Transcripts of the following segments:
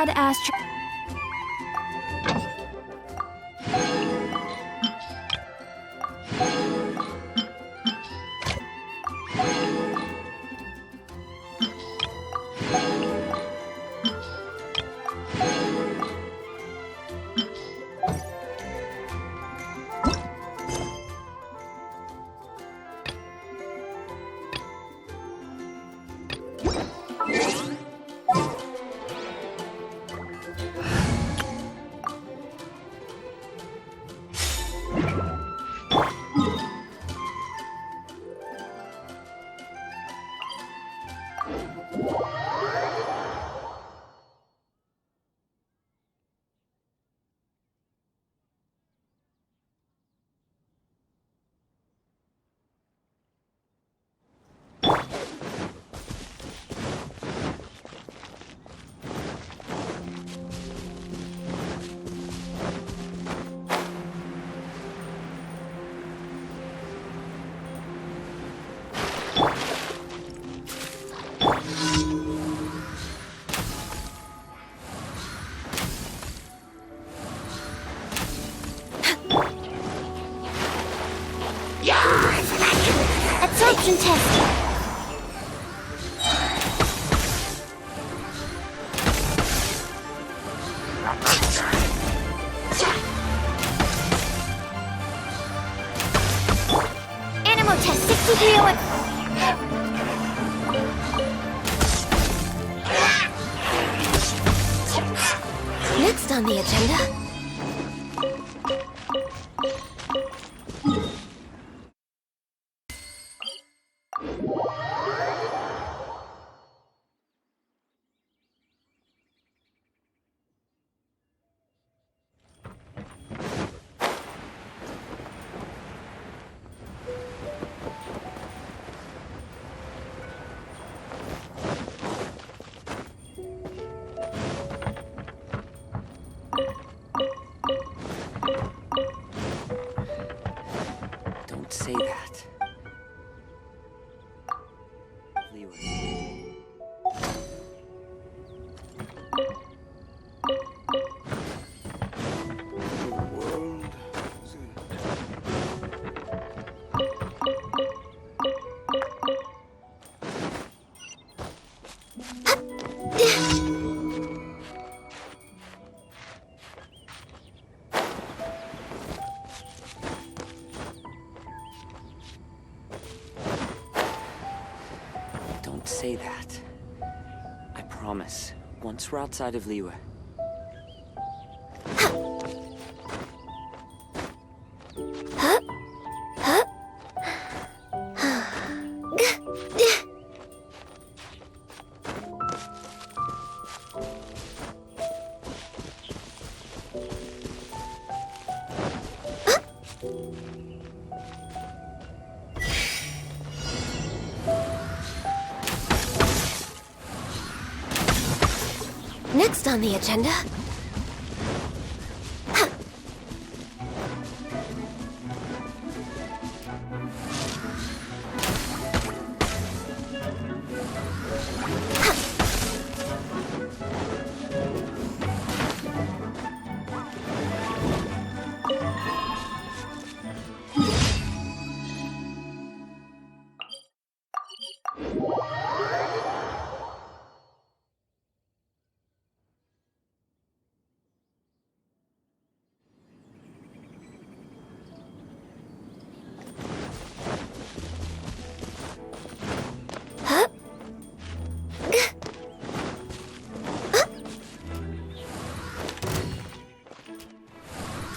badass. Absorption test. Animal test 6301. Next on the agenda. Don't say that. Don't say that. I promise. Once we're outside of Liyue. Next on the agenda.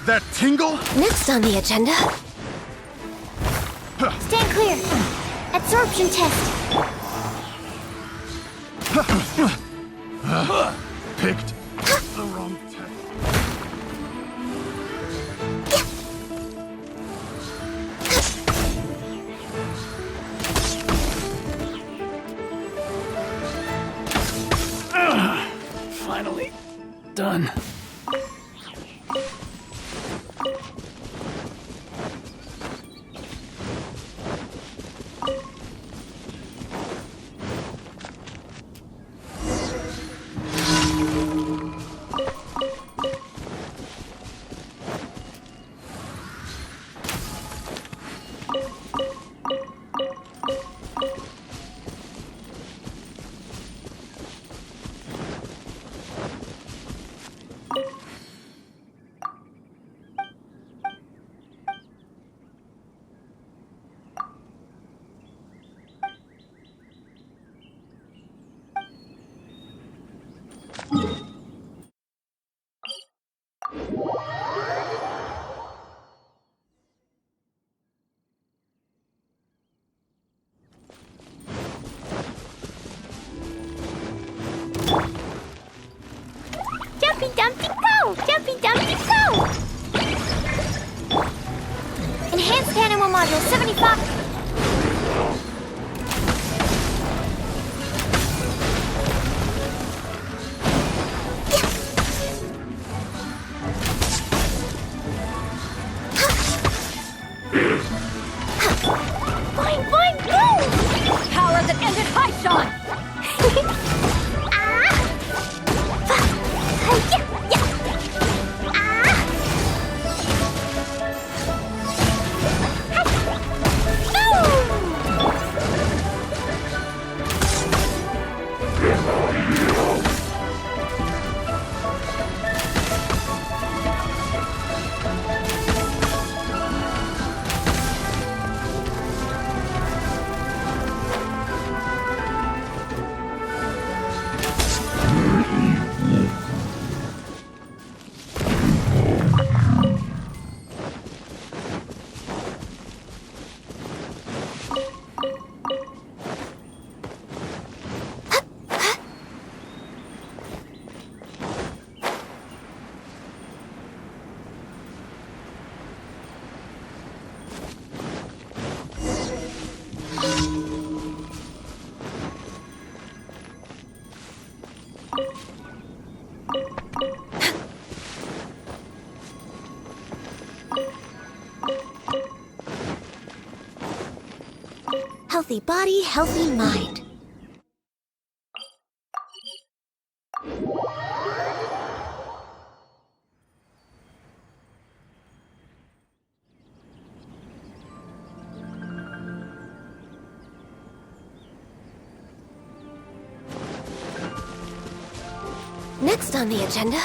That tingle? Next on the agenda. Stand clear. Absorption test. Picked the wrong test. Finally done. Jumpy Dumpty go! Jumpy Dumpty go! Enhanced Animal Module 75. Boing, boing, boom! Power that ended High Sean! Healthy body, healthy mind. Next on the agenda.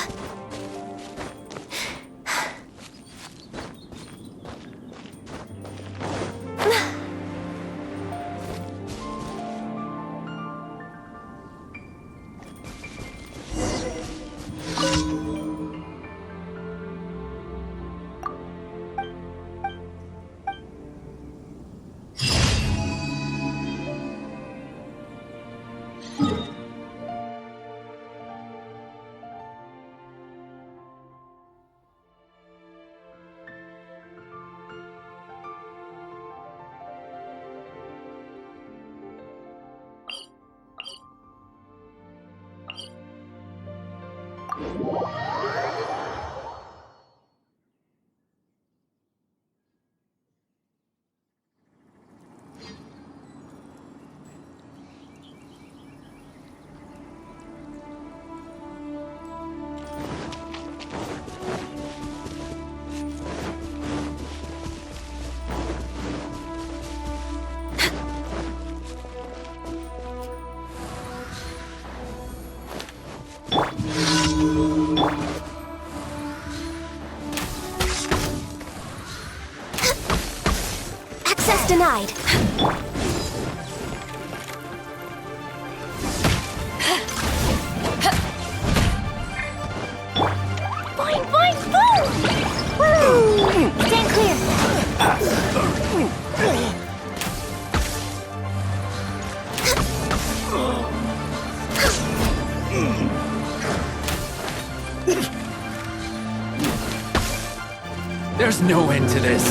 Access denied. Boing, boing, boom! Woo! Stand clear. There's no end to this.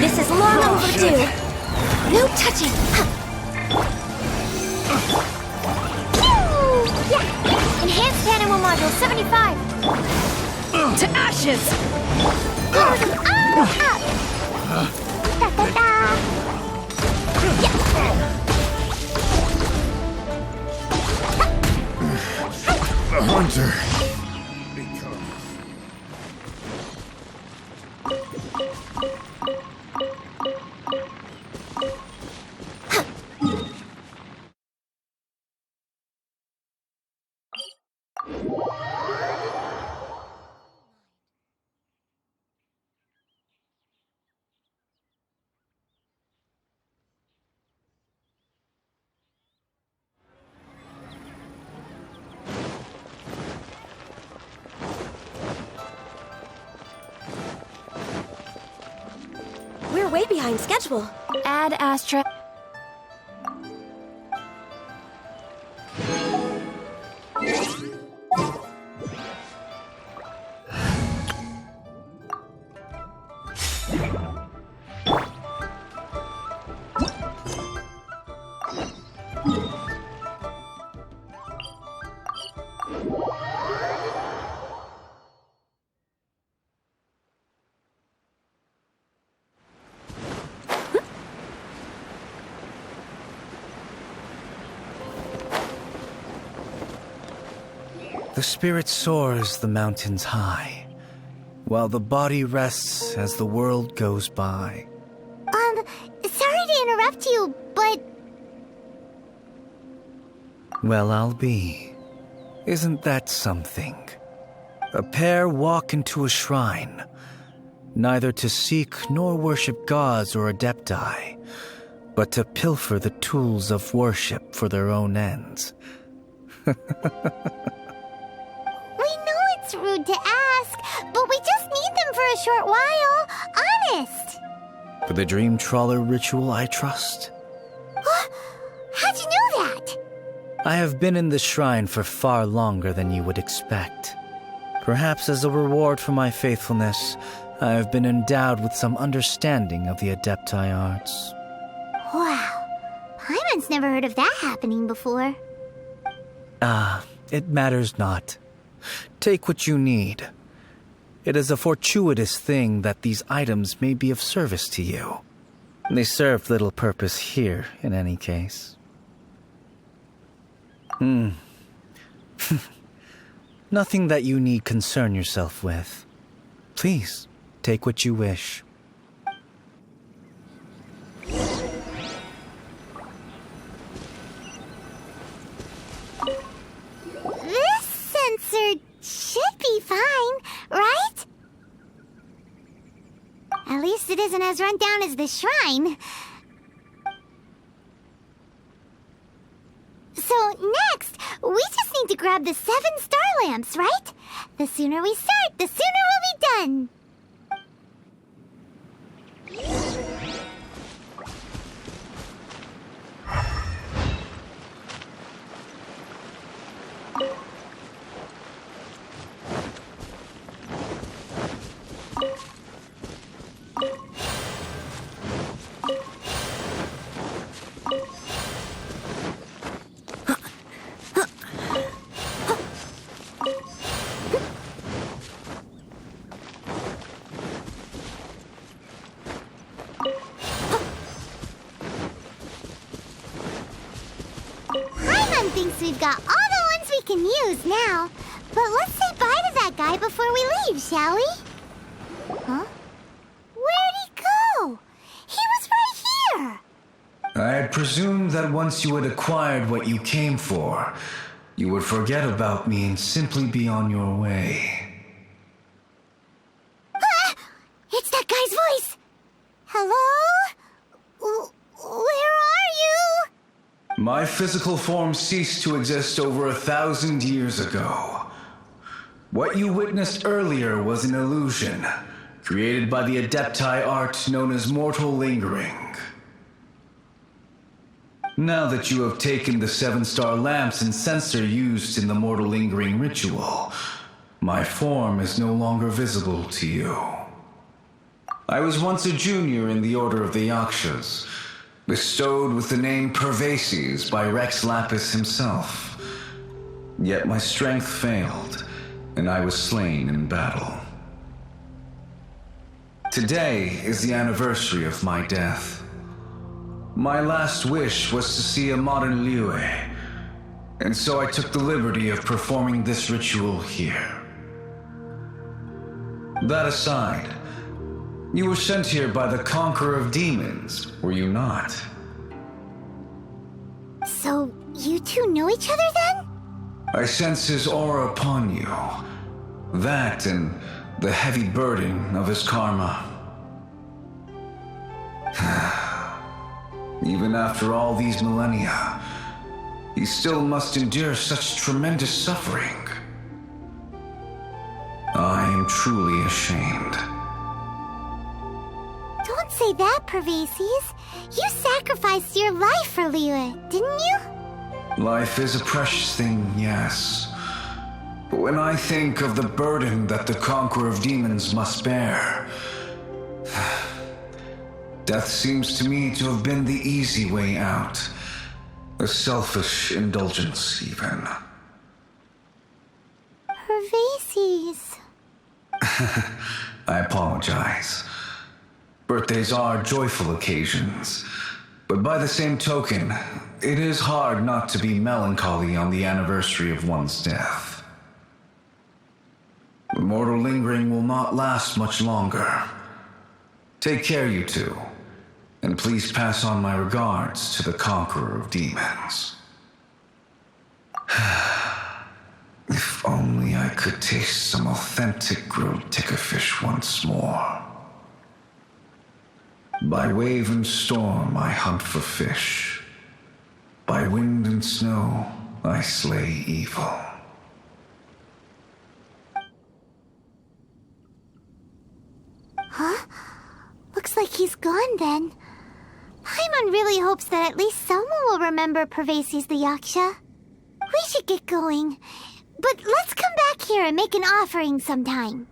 This is long overdue. No touching. Yeah. Enhanced Animal Module 75. To ashes! Da, da, da. The hunter becomes. We're way behind schedule. Add Astra. The spirit soars the mountains high, while the body rests as the world goes by. Sorry to interrupt you, but... Well, I'll be. Isn't that something? A pair walk into a shrine, neither to seek nor worship gods or adepti, but to pilfer the tools of worship for their own ends. We know it's rude to ask, but we just need them for a short while. Honest. For the dream trawler ritual, I trust. How'd you know that? I have been in the shrine for far longer than you would expect. Perhaps as a reward for my faithfulness, I have been endowed with some understanding of the adepti arts. Wow. Paimon's never heard of that happening before. It matters not. Take what you need. It is a fortuitous thing that these items may be of service to you. They serve little purpose here, in any case. Nothing that you need concern yourself with. Please, take what you wish. This sensor should be fine, right? At least it isn't as run down as the shrine. So next, we just need to grab the 7 star lamps, right? The sooner we start, the sooner we'll be done. Paimon thinks we've got all the ones we can use now. But let's say bye to that guy before we leave, shall we? Huh? Where'd he go? He was right here! I had presumed that once you had acquired what you came for, you would forget about me and simply be on your way. Ah! It's that guy's voice! Hello? Where are you? My physical form ceased to exist over 1,000 years ago. What you witnessed earlier was an illusion, created by the adepti art known as mortal lingering. Now that you have taken the 7 star lamps and censer used in the mortal lingering ritual, my form is no longer visible to you. I was once a junior in the Order of the Yakshas, bestowed with the name Pervases by Rex Lapis himself. Yet my strength failed, and I was slain in battle. Today is the anniversary of my death. My last wish was to see a modern Liyue, and so I took the liberty of performing this ritual here. That aside, you were sent here by the Conqueror of Demons, were you not? So, you two know each other then? I sense his aura upon you. That and the heavy burden of his karma. Even after all these millennia, he still must endure such tremendous suffering. I am truly ashamed. Don't say say that, Pervases. You sacrificed your life for Liyue, didn't you? Life is a precious thing, yes. But when I think of the burden that the Conqueror of Demons must bear, death seems to me to have been the easy way out. A selfish indulgence, even. Pervases. I apologize. Birthdays are joyful occasions, but by the same token, it is hard not to be melancholy on the anniversary of one's death. The mortal lingering will not last much longer. Take care, you two, and please pass on my regards to the Conqueror of Demons. If only I could taste some authentic grilled tickerfish once more. By wave and storm I hunt for fish. By wind and snow I slay evil. Huh? Looks like he's gone then. Paimon really hopes that at least someone will remember Pervases the Yaksha. We should get going. But let's come back here and make an offering sometime.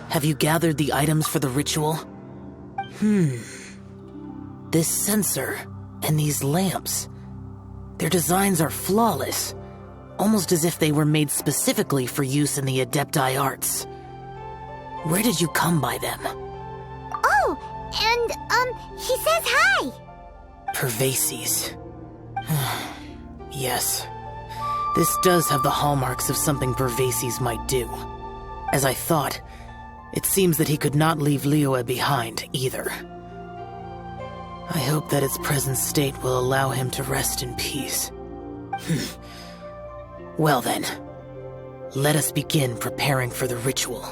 Have you gathered the items for the ritual? This sensor and these lamps. Their designs are flawless, almost as if they were made specifically for use in the Adepti arts. Where did you come by them? Oh, and, he says hi! Pervases. Yes. This does have the hallmarks of something Pervases might do. As I thought, it seems that he could not leave Liyue behind, either. I hope that its present state will allow him to rest in peace. Well then, let us begin preparing for the ritual.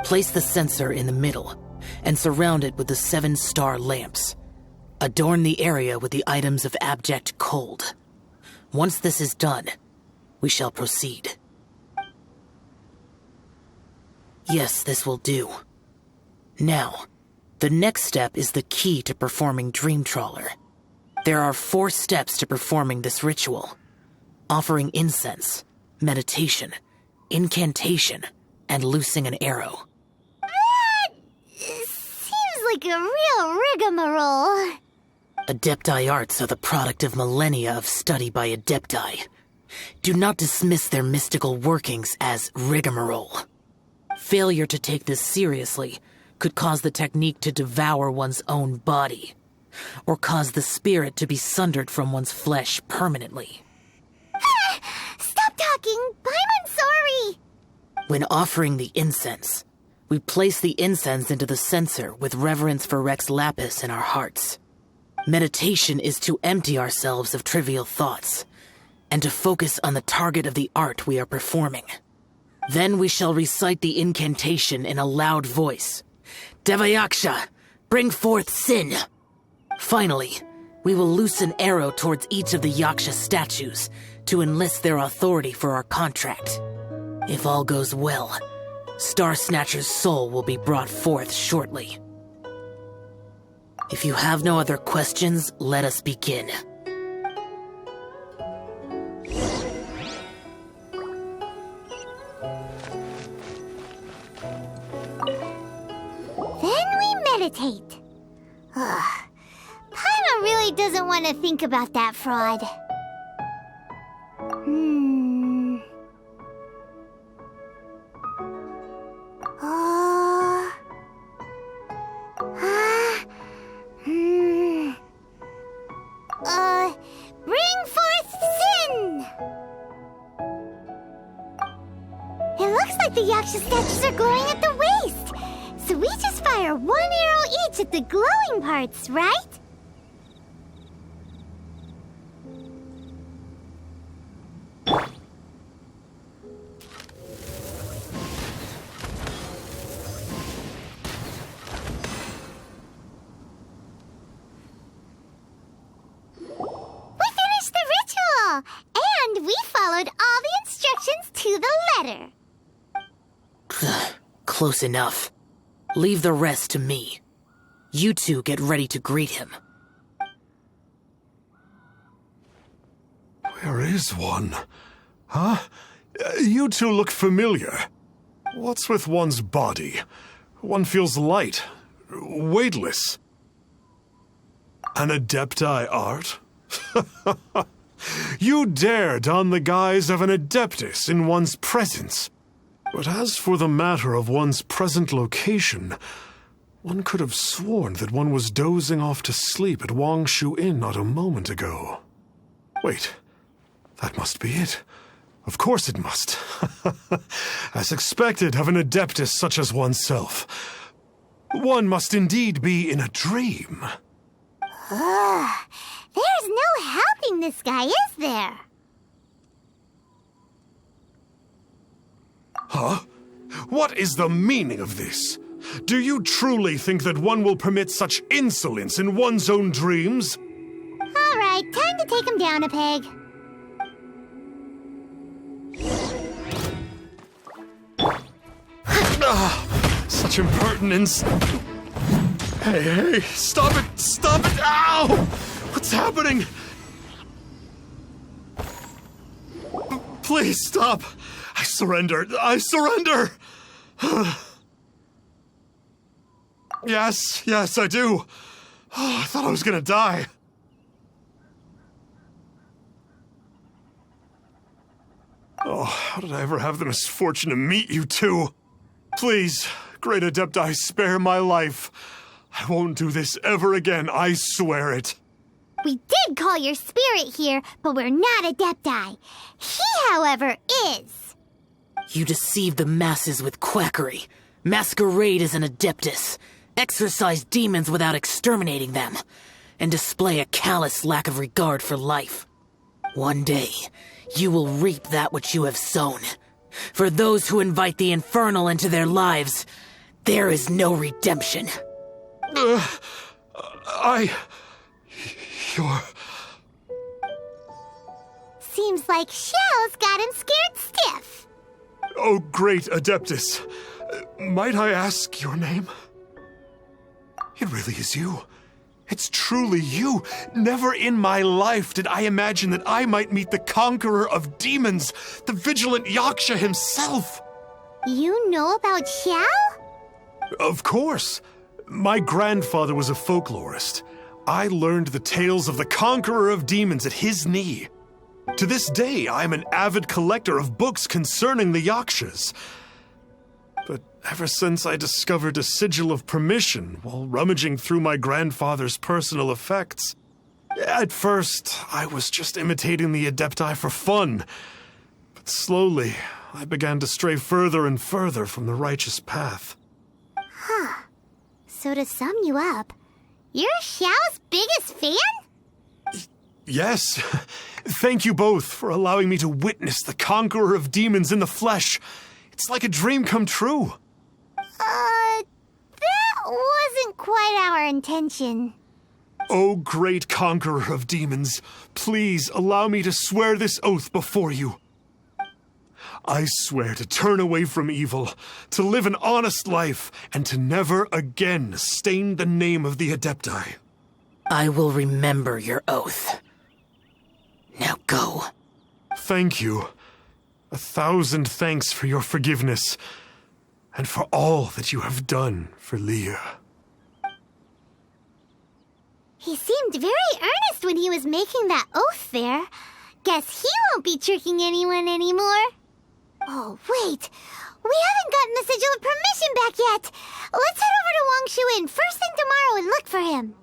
Place the censer in the middle, and surround it with the 7-star lamps. Adorn the area with the items of abject cold. Once this is done, we shall proceed. Yes, this will do. Now, the next step is the key to performing Dream Trawler. There are 4 steps to performing this ritual: offering incense, meditation, incantation, and loosing an arrow. That seems like a real rigmarole. Adepti arts are the product of millennia of study by Adepti. Do not dismiss their mystical workings as rigmarole. Failure to take this seriously could cause the technique to devour one's own body, or cause the spirit to be sundered from one's flesh permanently. Stop talking! I'm sorry! When offering the incense, we place the incense into the censer with reverence for Rex Lapis in our hearts. Meditation is to empty ourselves of trivial thoughts, and to focus on the target of the art we are performing. Then we shall recite the incantation in a loud voice. Devayaksha, bring forth sin! Finally, we will loose an arrow towards each of the Yaksha statues to enlist their authority for our contract. If all goes well, Star Snatcher's soul will be brought forth shortly. If you have no other questions, let us begin. Meditate. Paimon really doesn't want to think about that fraud. Oh, like the Yaksha statues are glowing at the waist. So we just fire one arrow each at the glowing parts, right? And we followed all the instructions to the letter. Close enough. Leave the rest to me. You two get ready to greet him. Where is one? Huh? You two look familiar. What's with one's body? One feels light, weightless. An Adepti art? You dare don the guise of an Adeptus in one's presence. But as for the matter of one's present location, one could have sworn that one was dozing off to sleep at Wangshu Inn not a moment ago. Wait, that must be it. Of course it must. As expected of an Adeptus such as oneself. One must indeed be in a dream. There's no helping this guy, is there? Huh? What is the meaning of this? Do you truly think that one will permit such insolence in one's own dreams? All right, time to take him down a peg. Such impertinence. Hey, stop it! Stop it! Ow! What's happening? Please stop! I surrender! I surrender! Yes, I do. Oh, I thought I was gonna die. Oh, how did I ever have the misfortune to meet you two? Please, great Adepti, spare my life. I won't do this ever again, I swear it. We did call your spirit here, but we're not Adepti. He, however, is. You deceive the masses with quackery, masquerade as an Adeptus, exorcise demons without exterminating them, and display a callous lack of regard for life. One day, you will reap that which you have sown. For those who invite the infernal into their lives, there is no redemption. You're... Seems like Xiao's got him scared stiff. Oh, great Adeptus. Might I ask your name? It really is you. It's truly you. Never in my life did I imagine that I might meet the conqueror of demons, the vigilant Yaksha himself. You know about Xiao? Of course. My grandfather was a folklorist. I learned the tales of the conqueror of demons at his knee. To this day, I'm an avid collector of books concerning the Yakshas. But ever since I discovered a sigil of permission while rummaging through my grandfather's personal effects, at first, I was just imitating the Adepti for fun. But slowly, I began to stray further and further from the righteous path. So to sum you up, you're Xiao's biggest fan? Yes. Thank you both for allowing me to witness the conqueror of demons in the flesh. It's like a dream come true. That wasn't quite our intention. Oh, great conqueror of demons, please allow me to swear this oath before you. I swear to turn away from evil, to live an honest life, and to never again stain the name of the Adepti. I will remember your oath. Now go. Thank you. 1,000 thanks for your forgiveness, and for all that you have done for Leah. He seemed very earnest when he was making that oath there. Guess he won't be tricking anyone anymore. Oh, wait. We haven't gotten the sigil of permission back yet. Let's head over to Wangshu Inn first thing tomorrow and look for him.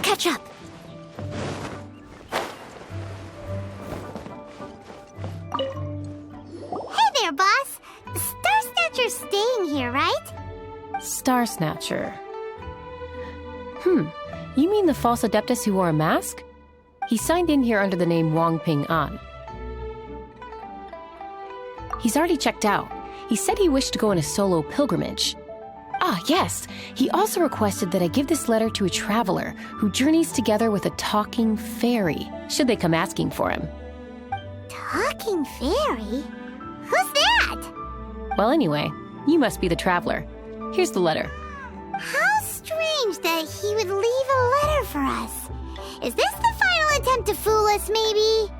catch up. Hey there, boss. Star Snatcher's staying here, right? Star Snatcher. You mean the false adeptus who wore a mask? He signed in here under the name Wang Ping An. He's already checked out. He said he wished to go on a solo pilgrimage. Ah, yes. He also requested that I give this letter to a traveler who journeys together with a talking fairy, should they come asking for him. Talking fairy? Who's that? Well, anyway, you must be the traveler. Here's the letter. How strange that he would leave a letter for us. Is this the final attempt to fool us, maybe?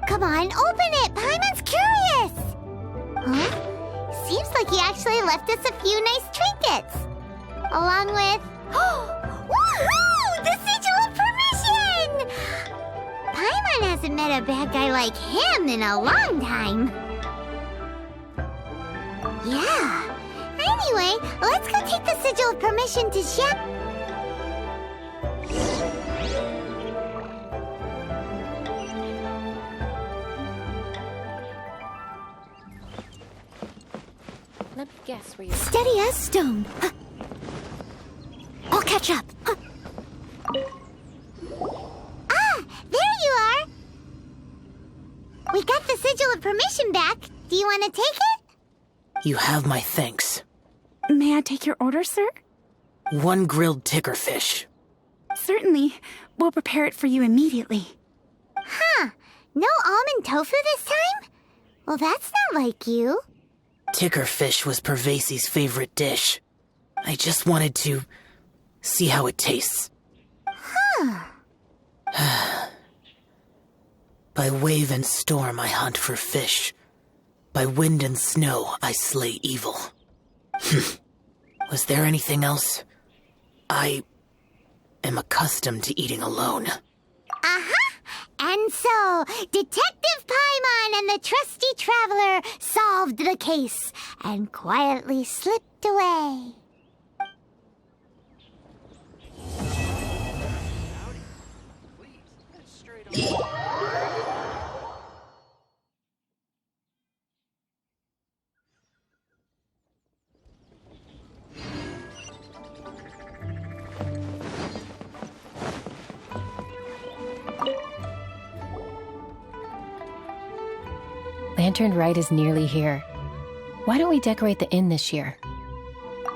Come on, open it! Paimon's curious! Huh? Seems like he actually left us a few nice trinkets. Along with... Woohoo! The sigil of permission! Paimon hasn't met a bad guy like him in a long time. Yeah. Anyway, let's go take the sigil of permission to Shep. Let me guess where you're... Steady as stone. Huh. I'll catch up. Huh. Ah, there you are. We got the sigil of permission back. Do you want to take it? You have my thanks. May I take your order, sir? 1 grilled ticker fish. Certainly. We'll prepare it for you immediately. Huh. No almond tofu this time? Well, that's not like you. Ticker fish was Pervasi's favorite dish. I just wanted to see how it tastes. Huh. By wave and storm I hunt for fish. By wind and snow I slay evil. Was there anything else? I am accustomed to eating alone. Uh-huh. And so, Detective Paimon and the trusty traveler solved the case and quietly slipped away. Lantern Rite is nearly here. Why don't we decorate the inn this year?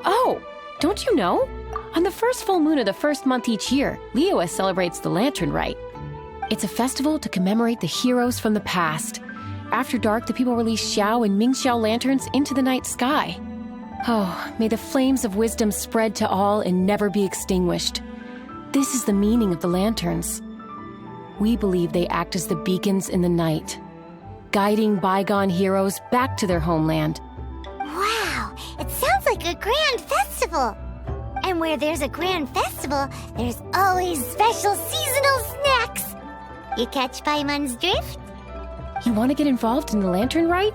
Oh, don't you know? On the first full moon of the first month each year, Liyue celebrates the Lantern Rite. It's a festival to commemorate the heroes from the past. After dark, the people release Xiao and Mingxiao lanterns into the night sky. Oh, may the flames of wisdom spread to all and never be extinguished. This is the meaning of the lanterns. We believe they act as the beacons in the night, guiding bygone heroes back to their homeland. Wow, it sounds like a grand festival. And where there's a grand festival, there's always special seasonal snacks. You catch Paimon's drift? You want to get involved in the Lantern Rite?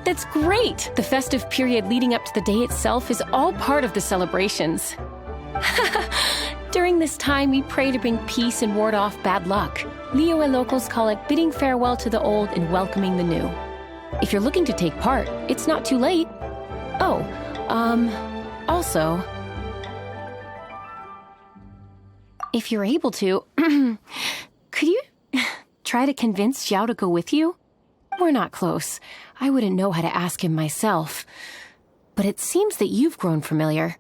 That's great! The festive period leading up to the day itself is all part of the celebrations. During this time, we pray to bring peace and ward off bad luck. Liyue locals call it bidding farewell to the old and welcoming the new. If you're looking to take part, it's not too late. Oh, also, if you're able to, could you try to convince Xiao to go with you? We're not close. I wouldn't know how to ask him myself. But it seems that you've grown familiar.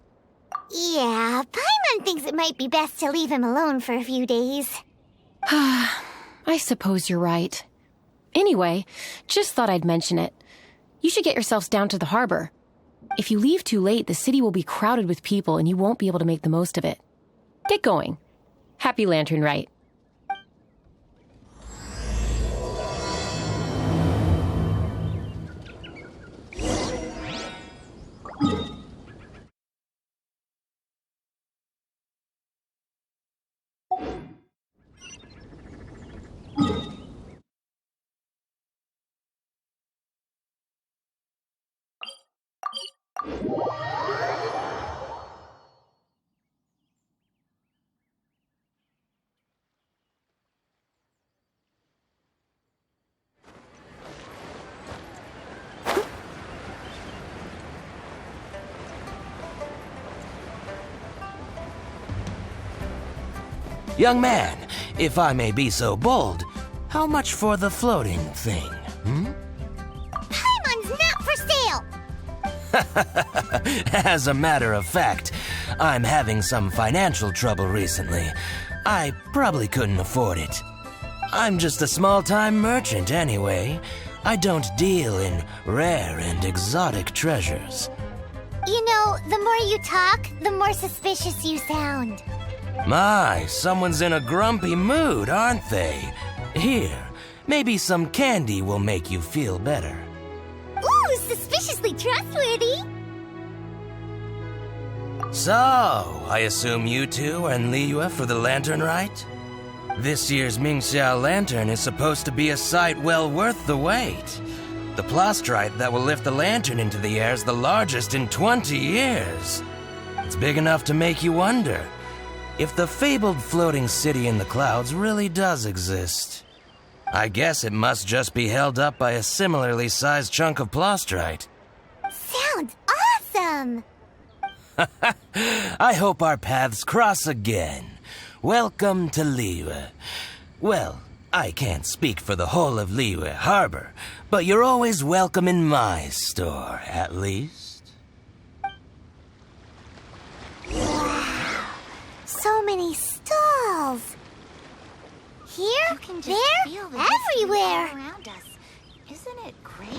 Yeah, Paimon thinks it might be best to leave him alone for a few days. I suppose you're right. Anyway, just thought I'd mention it. You should get yourselves down to the harbor. If you leave too late, the city will be crowded with people and you won't be able to make the most of it. Get going. Happy Lantern Rite. Young man, if I may be so bold, how much for the floating thing, Paimon's not for sale! As a matter of fact, I'm having some financial trouble recently. I probably couldn't afford it. I'm just a small-time merchant anyway. I don't deal in rare and exotic treasures. You know, the more you talk, the more suspicious you sound. My, someone's in a grumpy mood, aren't they? Here, maybe some candy will make you feel better. Ooh, suspiciously trustworthy! So, I assume you two are in Liyue for the lantern rite? This year's Mingxiao lantern is supposed to be a sight well worth the wait. The plastrite that will lift the lantern into the air is the largest in 20 years. It's big enough to make you wonder if the fabled floating city in the clouds really does exist. I guess it must just be held up by a similarly sized chunk of plastrite. Sounds awesome! I hope our paths cross again. Welcome to Liyue. Well, I can't speak for the whole of Liyue Harbor, but you're always welcome in my store, at least. Wow, so many stalls. Here, there, everywhere. Around us. Isn't it great?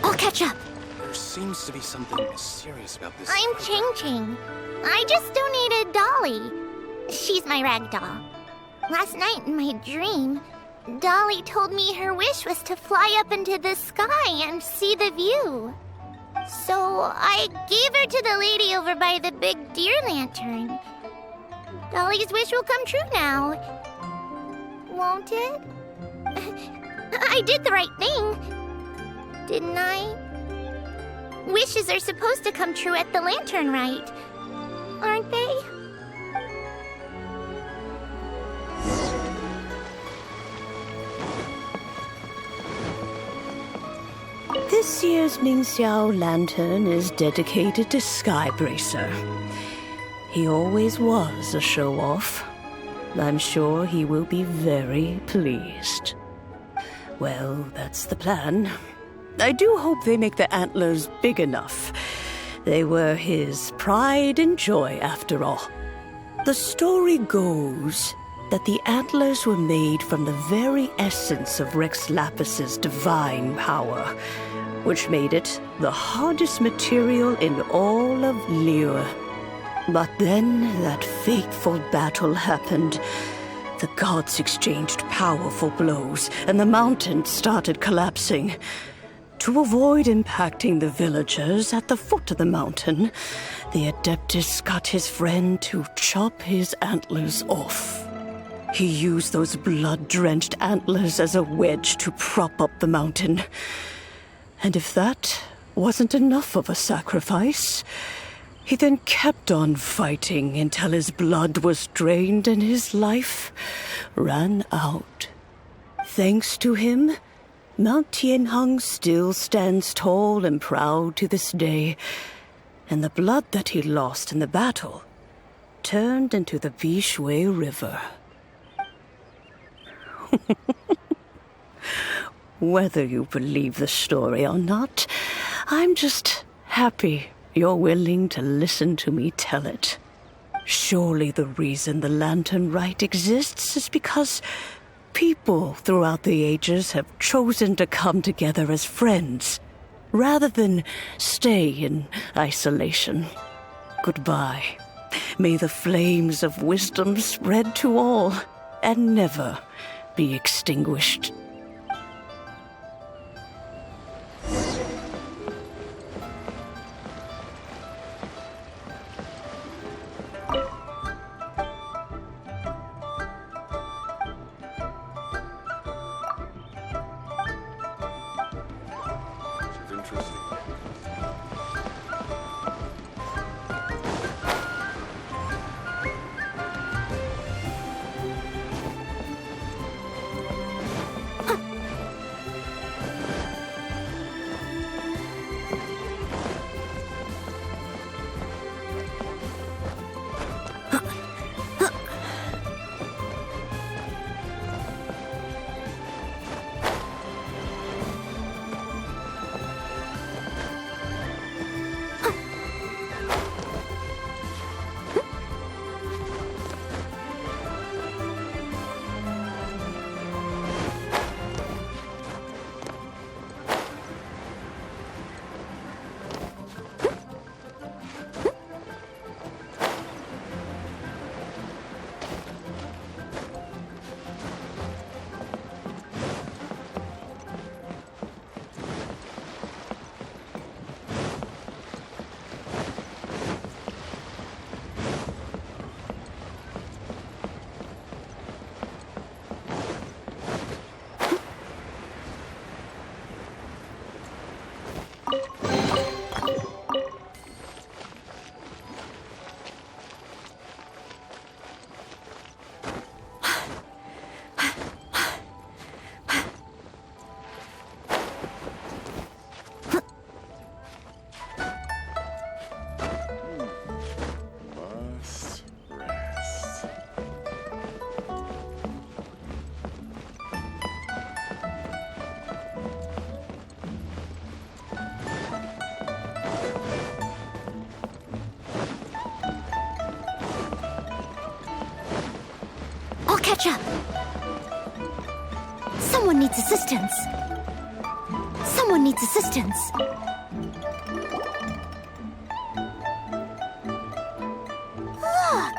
I'll catch up. There seems to be something mysterious about this. I'm Ching Ching. I just donated Dolly. She's my rag doll. Last night in my dream, Dolly told me her wish was to fly up into the sky and see the view. So I gave her to the lady over by the big deer lantern. Dolly's wish will come true now. Won't it? I did the right thing, didn't I? Wishes are supposed to come true at the lantern rite, aren't they? This year's Mingxiao lantern is dedicated to Skybracer. He always was a show-off. I'm sure he will be very pleased. Well, that's the plan. I do hope they make the antlers big enough. They were his pride and joy, after all. The story goes that the antlers were made from the very essence of Rex Lapis's divine power, which made it the hardest material in all of Liyue. But then that fateful battle happened. The gods exchanged powerful blows, and the mountain started collapsing. To avoid impacting the villagers at the foot of the mountain, the Adeptus got his friend to chop his antlers off. He used those blood-drenched antlers as a wedge to prop up the mountain. And if that wasn't enough of a sacrifice, he then kept on fighting until his blood was drained and his life ran out. Thanks to him, Mount Tianheng still stands tall and proud to this day, and the blood that he lost in the battle turned into the Bishui River. Whether you believe the story or not, I'm just happy you're willing to listen to me tell it. Surely the reason the Lantern Rite exists is because people throughout the ages have chosen to come together as friends, rather than stay in isolation. Goodbye. May the flames of wisdom spread to all and never be extinguished. catch up. Someone needs assistance. Someone needs assistance. Look!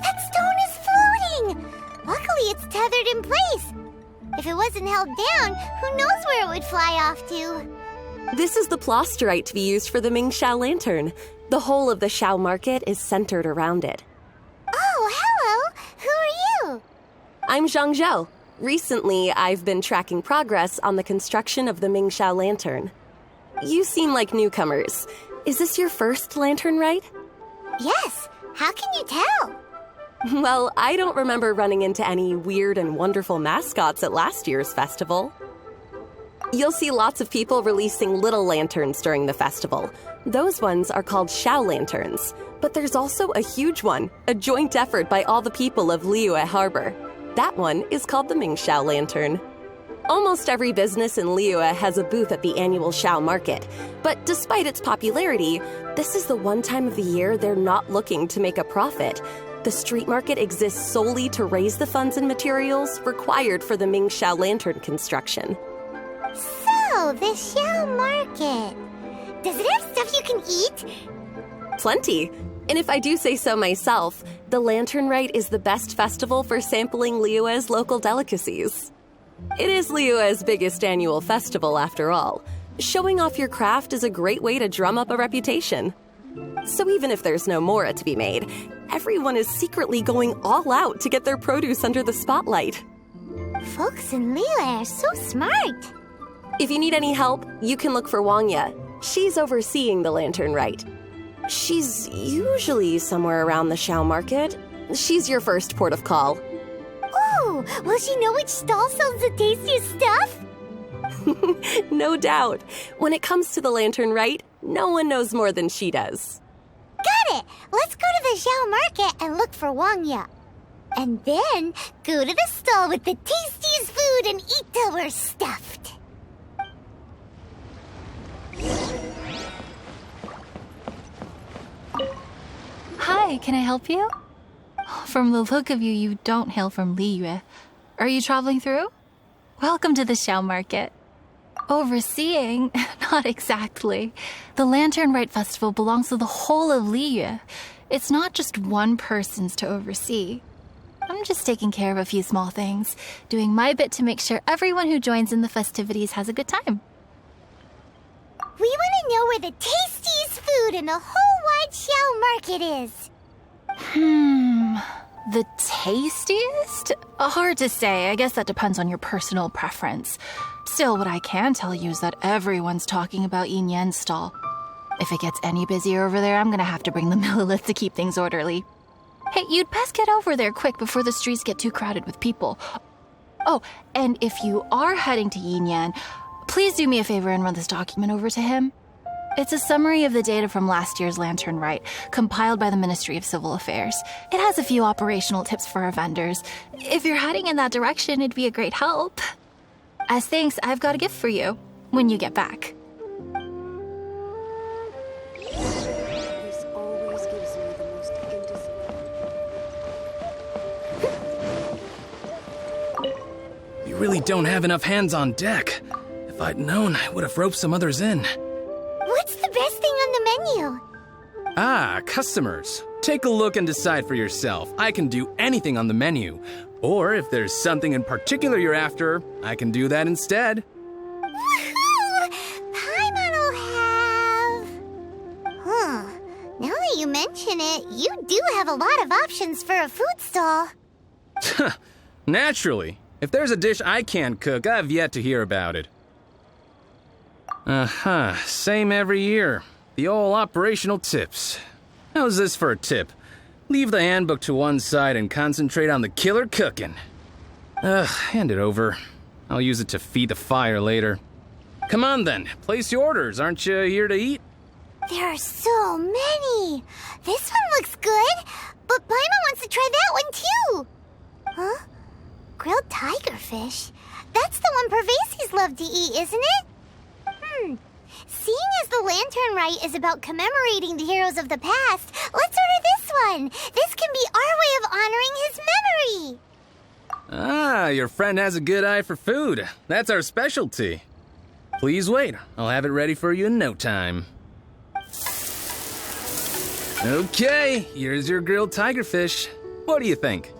That stone is floating! Luckily, it's tethered in place. If it wasn't held down, who knows where it would fly off to? This is the plasterite to be used for the Mingxiao lantern. The whole of the Xiao market is centered around it. Oh, hello! Who are you? I'm Zhang Zhou. Recently, I've been tracking progress on the construction of the Mingxiao lantern. You seem like newcomers. Is this your first lantern rite? Yes. How can you tell? Well, I don't remember running into any weird and wonderful mascots at last year's festival. You'll see lots of people releasing little lanterns during the festival. Those ones are called Xiao lanterns. But there's also a huge one, a joint effort by all the people of Liyue Harbor. That one is called the Mingxiao lantern. Almost every business in Liyue has a booth at the annual Xiao market. But despite its popularity, this is the one time of the year they're not looking to make a profit. The street market exists solely to raise the funds and materials required for the Mingxiao lantern construction. So, the Xiao market. Does it have stuff you can eat? Plenty. And if I do say so myself, the Lantern Rite is the best festival for sampling Liyue's local delicacies. It is Liyue's biggest annual festival, after all. Showing off your craft is a great way to drum up a reputation. So even if there's no mora to be made, everyone is secretly going all out to get their produce under the spotlight. Folks in Liyue are so smart. If you need any help, you can look for Wangya. She's overseeing the Lantern Rite. She's usually somewhere around the Xiao market. She's your first port of call. Oh, will she know which stall sells the tastiest stuff? No doubt. When it comes to the Lantern Rite, no one knows more than she does. Got it! Let's go to the Xiao market and look for Wangya. And then go to the stall with the tastiest food and eat till we're stuffed. Hi, can I help you? From the look of you, you don't hail from Liyue. Are you traveling through? Welcome to the Xiao market. Overseeing? Not exactly. The Lantern Rite Festival belongs to the whole of Liyue. It's not just one person's to oversee. I'm just taking care of a few small things, doing my bit to make sure everyone who joins in the festivities has a good time. We want to know where the tastiest food in the whole wide Xiao market is. The tastiest? Hard to say. I guess that depends on your personal preference. Still, what I can tell you is that everyone's talking about Yin Yan's stall. If it gets any busier over there, I'm gonna have to bring the millilith to keep things orderly. Hey, you'd best get over there quick before the streets get too crowded with people. Oh, and if you are heading to Yin Yan, please do me a favor and run this document over to him. It's a summary of the data from last year's Lantern Rite, compiled by the Ministry of Civil Affairs. It has a few operational tips for our vendors. If you're heading in that direction, it'd be a great help. As thanks, I've got a gift for you when you get back. This always gives me the most We really don't have enough hands on deck. If I'd known, I would have roped some others in. What's the best thing on the menu? Ah, customers. Take a look and decide for yourself. I can do anything on the menu. Or if there's something in particular you're after, I can do that instead. Woohoo! Paimon will have... Now that you mention it, you do have a lot of options for a food stall. Naturally. If there's a dish I can't cook, I've yet to hear about it. Same every year. The old operational tips. How's this for a tip? Leave the handbook to one side and concentrate on the killer cooking. Hand it over. I'll use it to feed the fire later. Come on then, place your orders. Aren't you here to eat? There are so many. This one looks good, but Paimon wants to try that one too. Huh? Grilled tigerfish? That's the one Pervases love to eat, isn't it? Seeing as the Lantern Rite is about commemorating the heroes of the past, let's order this one. This can be our way of honoring his Ah, your friend has a good eye for food. That's our specialty. Please wait. I'll have it ready for you in no time. Okay, here's your grilled tigerfish. What do you think?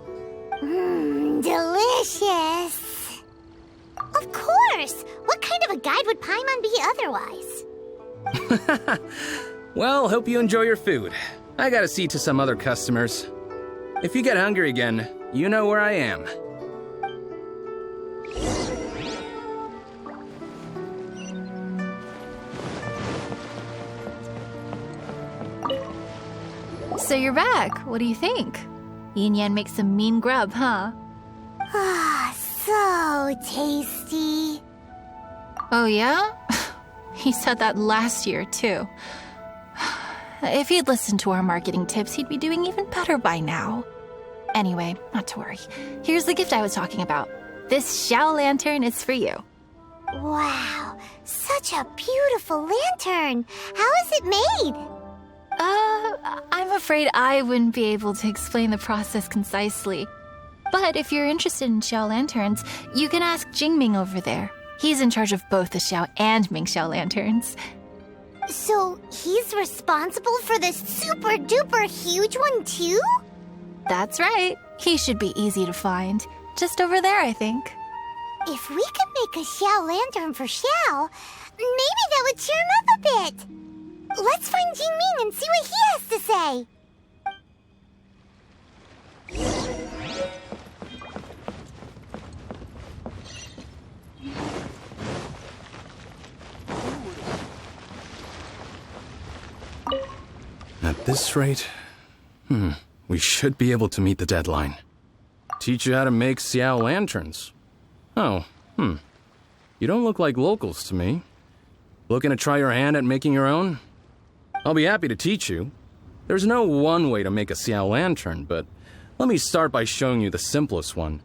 Delicious. Of course. What kind of a guide would Paimon be otherwise? Well, hope you enjoy your food. I gotta see to some other customers. If you get hungry again, you know where I am. So you're back. What do you think? Yin Yan makes some mean grub, huh? Ah, so tasty. Oh, yeah? He said that last year, too. If he'd listened to our marketing tips, he'd be doing even better by now. Anyway, not to worry. Here's the gift I was talking about. This Xiao lantern is for you. Wow, such a beautiful lantern. How is it made? I'm afraid I wouldn't be able to explain the process concisely. But if you're interested in Xiao lanterns, you can ask Jingming over there. He's in charge of both the Xiao and Mingxiao lanterns. So he's responsible for this super duper huge one too? That's right. He should be easy to find. Just over there, I think. If we could make a Xiao lantern for Xiao, maybe that would cheer him up a bit. Let's find Jingming and see what he has to say. At this rate, we should be able to meet the deadline. Teach you how to make Xiao lanterns. Oh, You don't look like locals to me. Looking to try your hand at making your own? I'll be happy to teach you. There's no one way to make a Xiao lantern, but let me start by showing you the simplest one.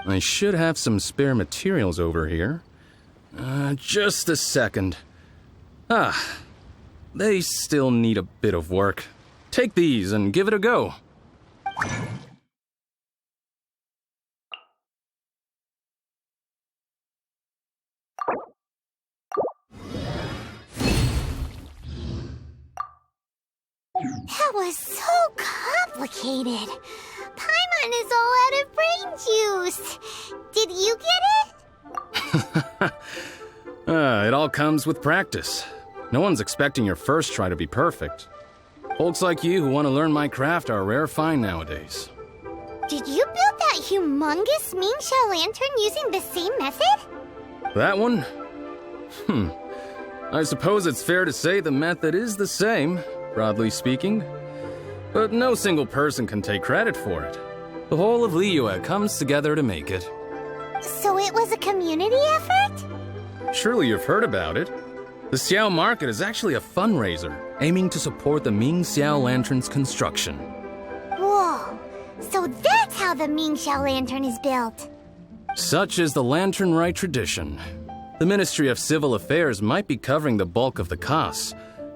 I should have some spare materials over here. Just a second. They still need a bit of work. Take these and give it a go. That was so complicated. Paimon is all out of brain juice. Did you get it? It all comes with practice. No one's expecting your first try to be perfect. Folks like you who want to learn my craft are a rare find nowadays. Did you build that humongous Mingxiao lantern using the same method? That one? I suppose it's fair to say the method is the same, broadly speaking. But no single person can take credit for it. The whole of Liyue comes together to make it. So it was a community effort? Surely you've heard about it. The Xiao Market is actually a fundraiser aiming to support the Ming Xiao Lantern's construction. Whoa, so that's how the Mingxiao lantern is built. Such is the Lantern Rite tradition. The Ministry of Civil Affairs might be covering the bulk of the costs,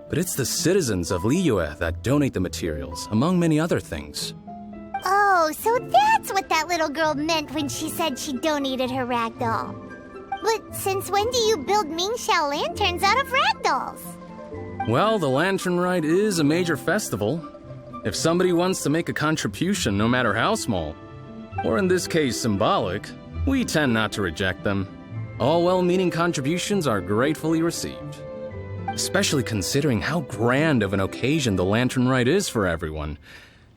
but it's the citizens of Liyue that donate the materials, among many other things. Oh, so that's what that little girl meant when she said she donated her ragdoll. But since when do you build Mingxiao lanterns out of ragdolls? Well, the Lantern Rite is a major festival. If somebody wants to make a contribution, no matter how small, or in this case symbolic, we tend not to reject them. All well-meaning contributions are gratefully received. Especially considering how grand of an occasion the Lantern Rite is for everyone.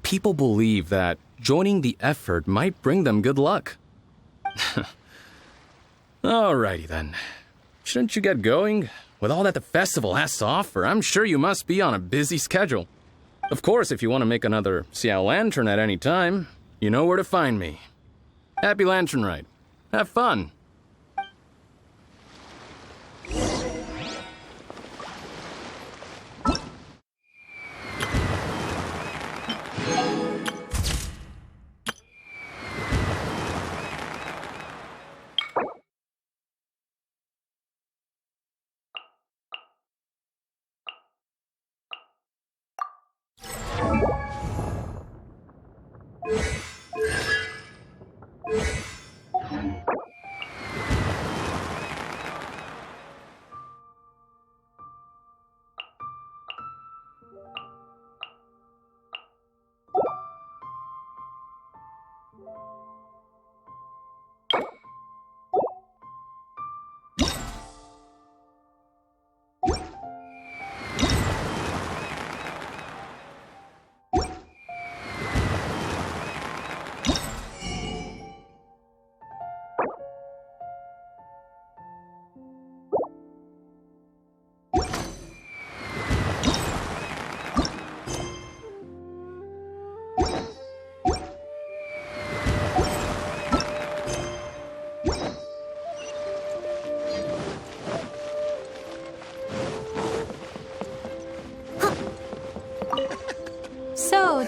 People believe that joining the effort might bring them good luck. Alrighty then. Shouldn't you get going? With all that the festival has to offer, I'm sure you must be on a busy schedule. Of course, if you want to make another Xiao lantern at any time, you know where to find me. Happy Lantern Rite. Have fun.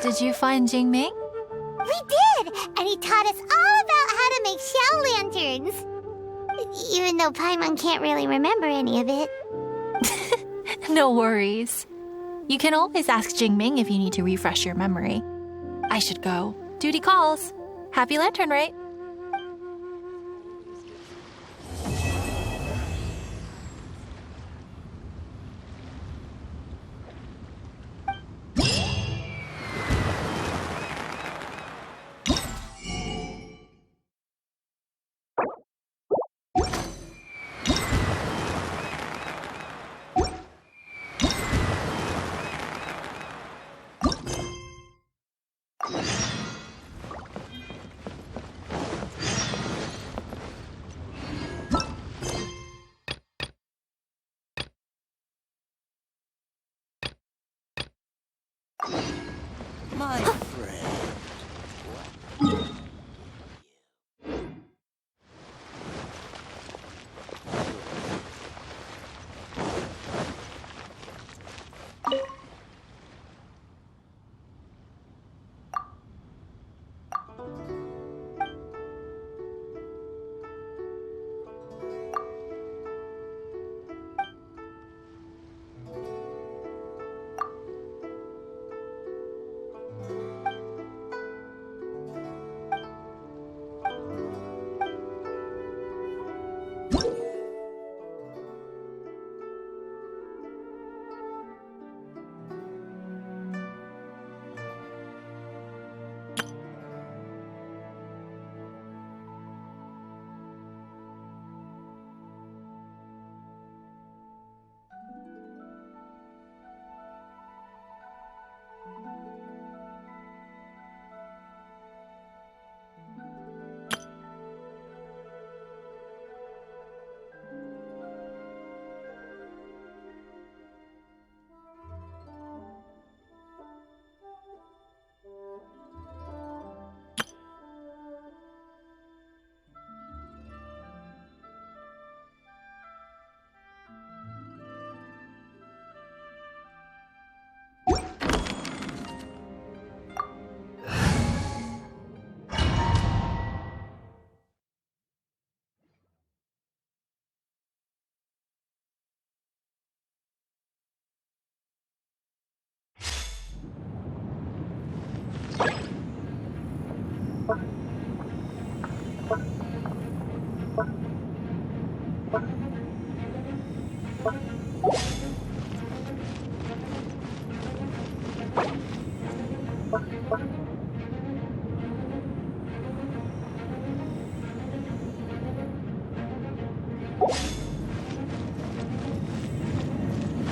Did you find Jingming? We did! And he taught us all about how to make shell lanterns. Even though Paimon can't really remember any of it. No worries. You can always ask Jingming if you need to refresh your memory. I should go. Duty calls. Happy Lantern Rite. My friend.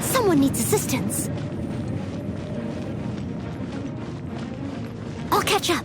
Someone needs assistance. I'll catch up.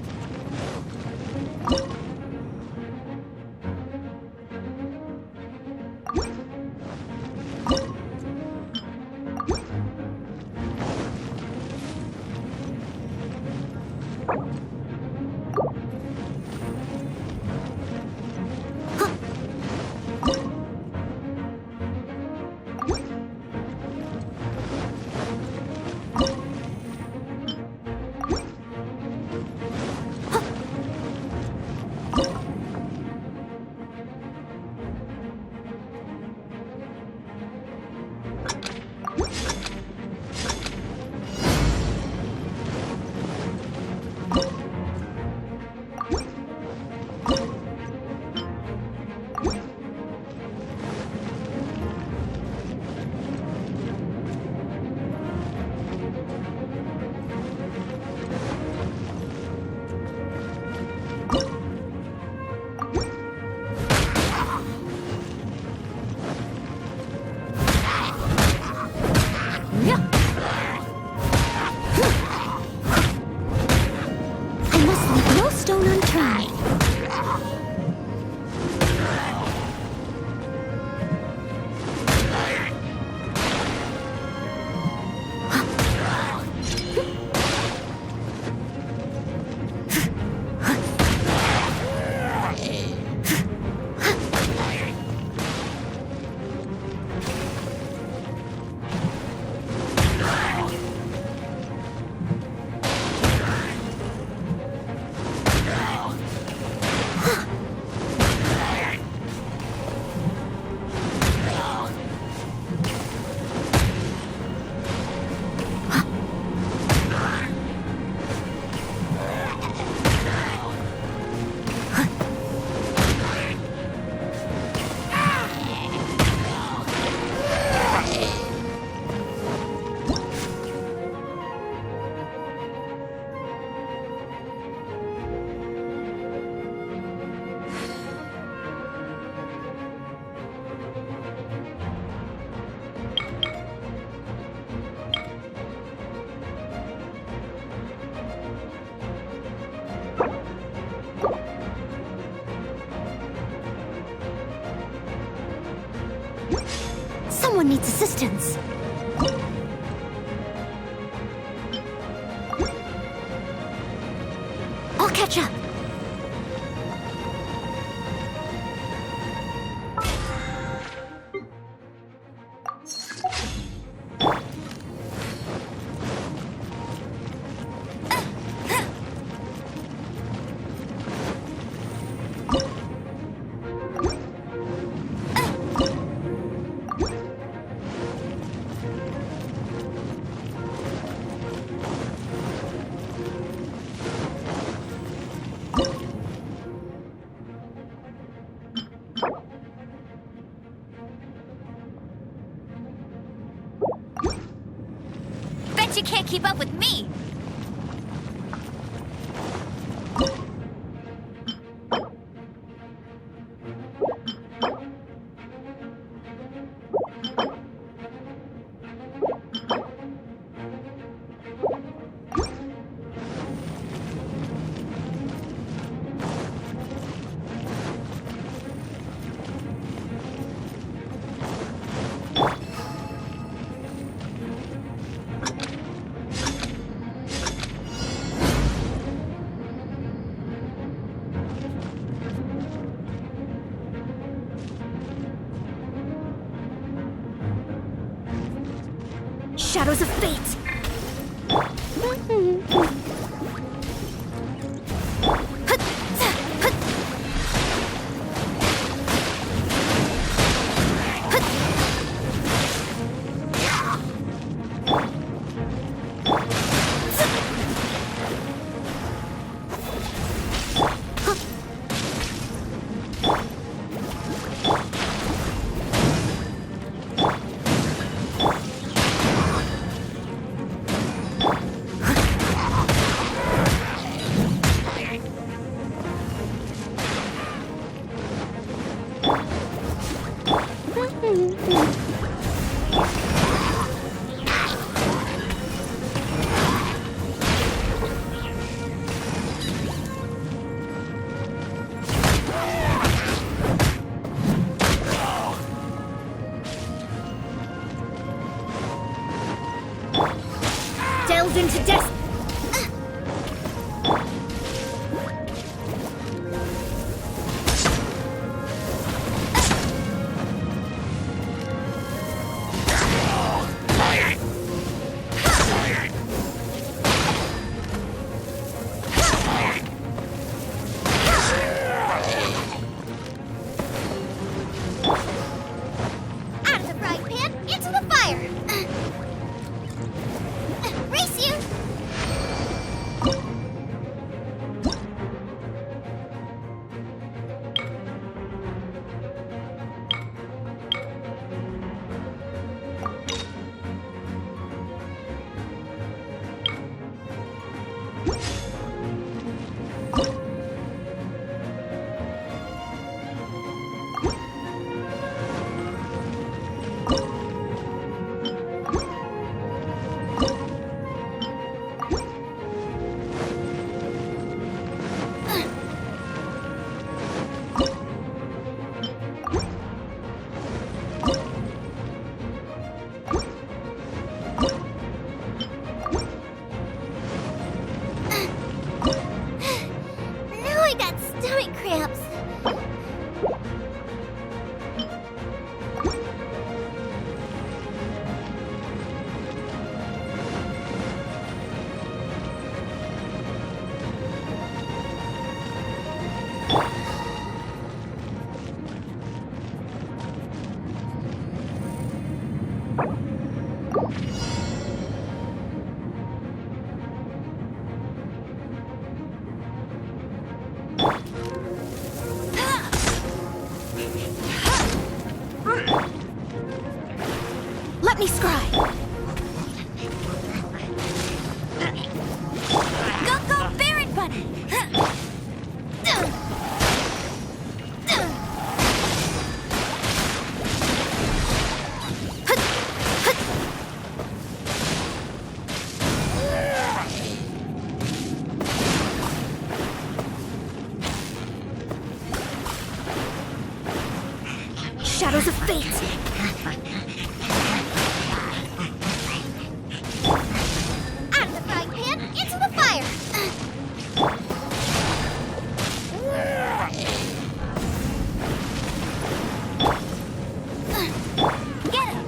Someone needs assistance. I'll catch up. Bet you can't keep up with me! Shadows of fate! Delved into death. Out of the frying pan, into the fire! Race you! Now I got stomach cramps. Let me scry. Go, Baron Bunny! shadows of fate! Out of the frying pan, into the fire! Get him!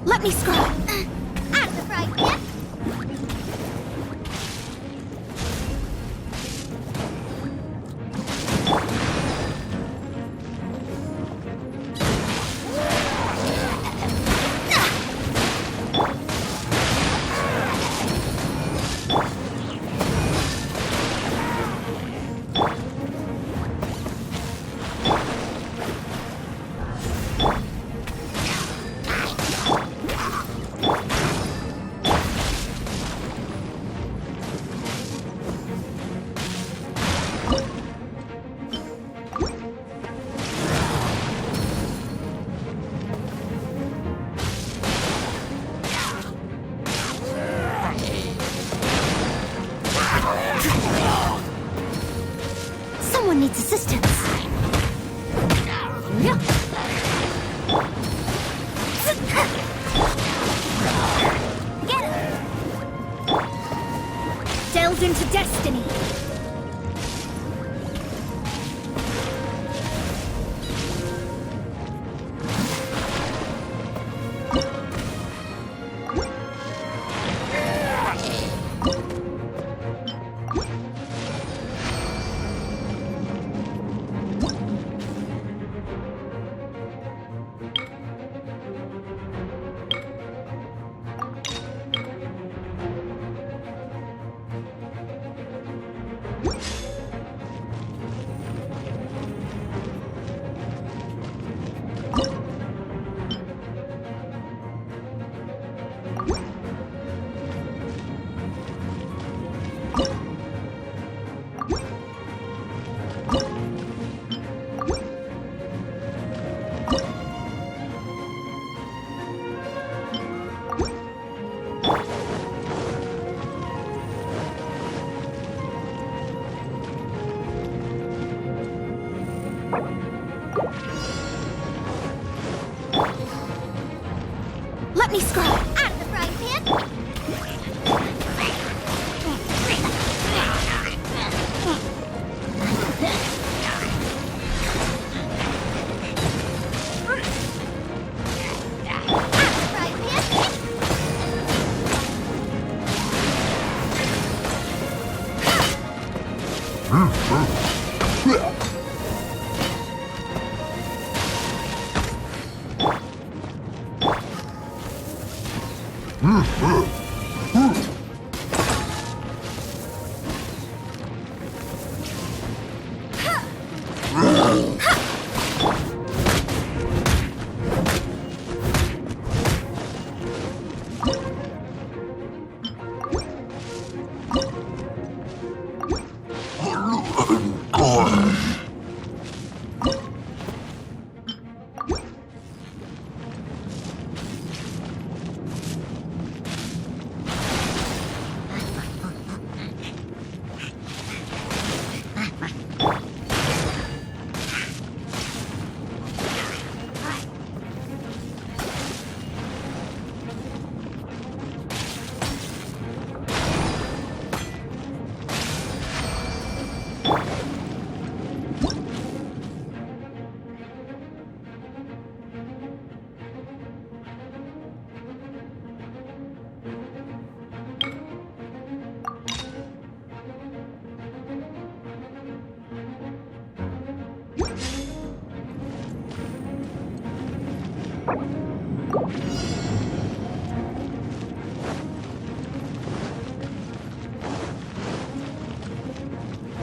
Let me scrub! Out of the frying pan! Someone needs assistance. Get him! Delve into destiny. Let me scrub! Out of the frying pan!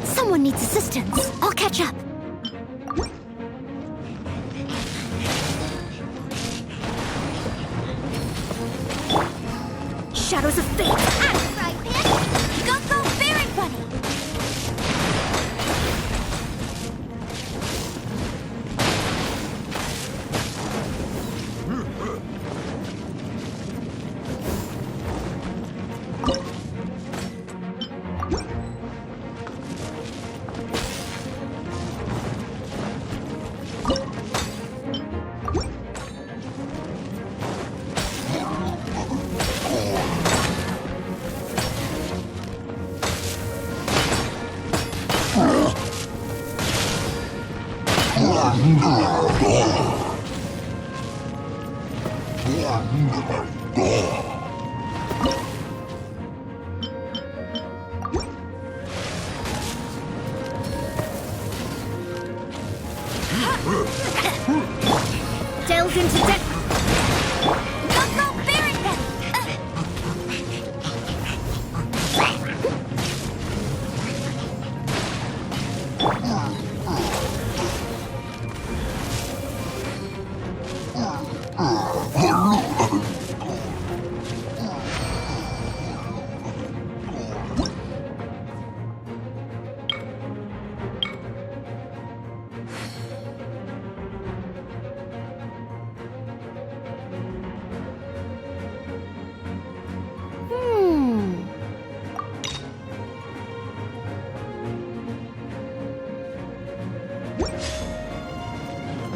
Someone needs assistance. I'll catch up. Shadows of fate. Axe right, man. Go, Fairy Bunny. Delve into depth. Go, Fairy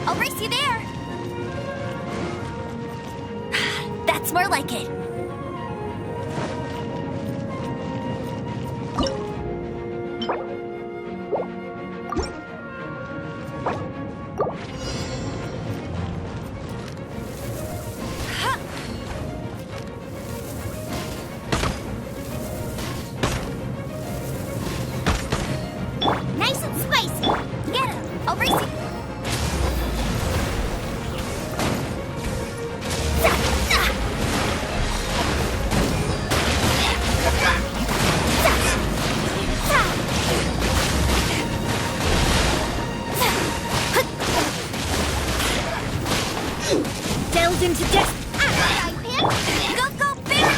I'll race you there. That's more like it. Nice and spicy. Get him. I'll race you. Delved into depth. Go, Fairy!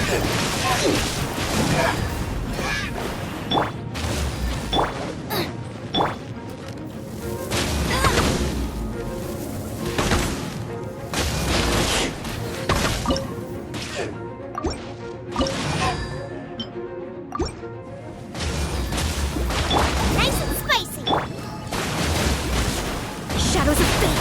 Nice and spicy. Shadows of fate.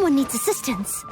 Someone needs assistance.